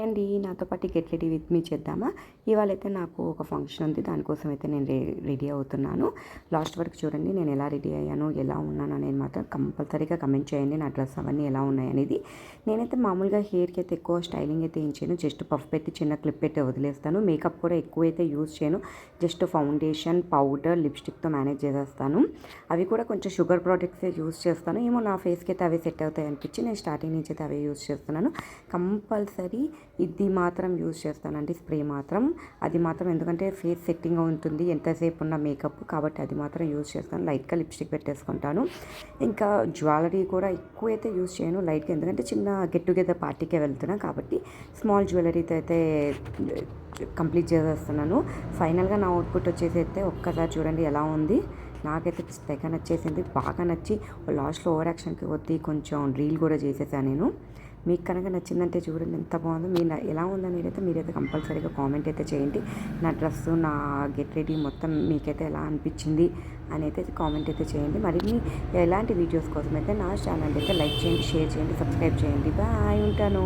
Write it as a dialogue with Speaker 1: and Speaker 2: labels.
Speaker 1: అండి నాతో పాటు గెట్ రెడీ విత్ మీ చేద్దామా. ఇవాళ అయితే నాకు ఒక ఫంక్షన్ ఉంది, దానికోసం అయితే నేను రెడీ అవుతున్నాను. లాస్ట్ వరకు చూడండి నేను ఎలా రెడీ అయ్యాను, ఎలా ఉన్నాను అనేది మాత్రం కంపల్సరీగా కమెంట్ చేయండి. నా డ్రెస్ అవన్నీ ఎలా ఉన్నాయి అనేది. నేనైతే మామూలుగా హెయిర్కి అయితే ఎక్కువ స్టైలింగ్ అయితే ఏం చేయను, జస్ట్ పఫ్ పెట్టి చిన్న క్లిప్ పెట్టి వదిలేస్తాను. మేకప్ కూడా ఎక్కువ అయితే యూజ్ చేయను, జస్ట్ ఫౌండేషన్, పౌడర్, లిప్స్టిక్తో మేనేజ్ చేసేస్తాను. అవి కూడా కొంచెం షుగర్ ప్రోడక్ట్సే యూజ్ చేస్తాను. ఏమో నా ఫేస్కి అయితే అవి సెట్ అవుతాయి అనిపించి నేను స్టార్టింగ్ నుంచి అయితే అవే యూజ్ చేస్తున్నాను. కంపల్సరీ ఇది మాత్రం యూజ్ చేస్తానండి, స్ప్రే మాత్రం. అది మాత్రం ఎందుకంటే ఫేస్ సెట్టింగ్ ఉంటుంది ఎంతసేపు ఉన్న మేకప్, కాబట్టి అది మాత్రం యూజ్ చేస్తాను. లైట్గా లిప్స్టిక్ పెట్టేసుకుంటాను. ఇంకా జ్యువెలరీ కూడా ఎక్కువ అయితే యూజ్ చేయను, లైట్గా. ఎందుకంటే చిన్న గెట్ టుగెదర్ పార్టీకే వెళ్తున్నాను కాబట్టి స్మాల్ జ్యువెలరీతో అయితే కంప్లీట్ చేసేస్తున్నాను. ఫైనల్గా నా అవుట్పుట్ వచ్చేసి అయితే ఒక్కసారి చూడండి ఎలా ఉంది. నాకైతే తెగ నచ్చేసింది, బాగా నచ్చి లాస్ట్లో ఓవర్ యాక్షన్కి వద్ది కొంచెం రీల్ కూడా చేసేసాను నేను. మీకు కనుక నచ్చిందంటే చూడండి ఎంత బాగుందో. మీరు ఎలా ఉందని మీరైతే కంపల్సరీగా కామెంట్ అయితే చేయండి. నా డ్రెస్సు, నా గెట్ రెడీ మొత్తం మీకైతే ఎలా అనిపించింది అని అయితే కామెంట్ అయితే చేయండి. మరిన్ని ఎలాంటి వీడియోస్ కోసం అయితే నా ఛానల్ అయితే లైక్ చేయండి, షేర్ చేయండి, సబ్స్క్రైబ్ చేయండి. బాయ్, ఉంటాను.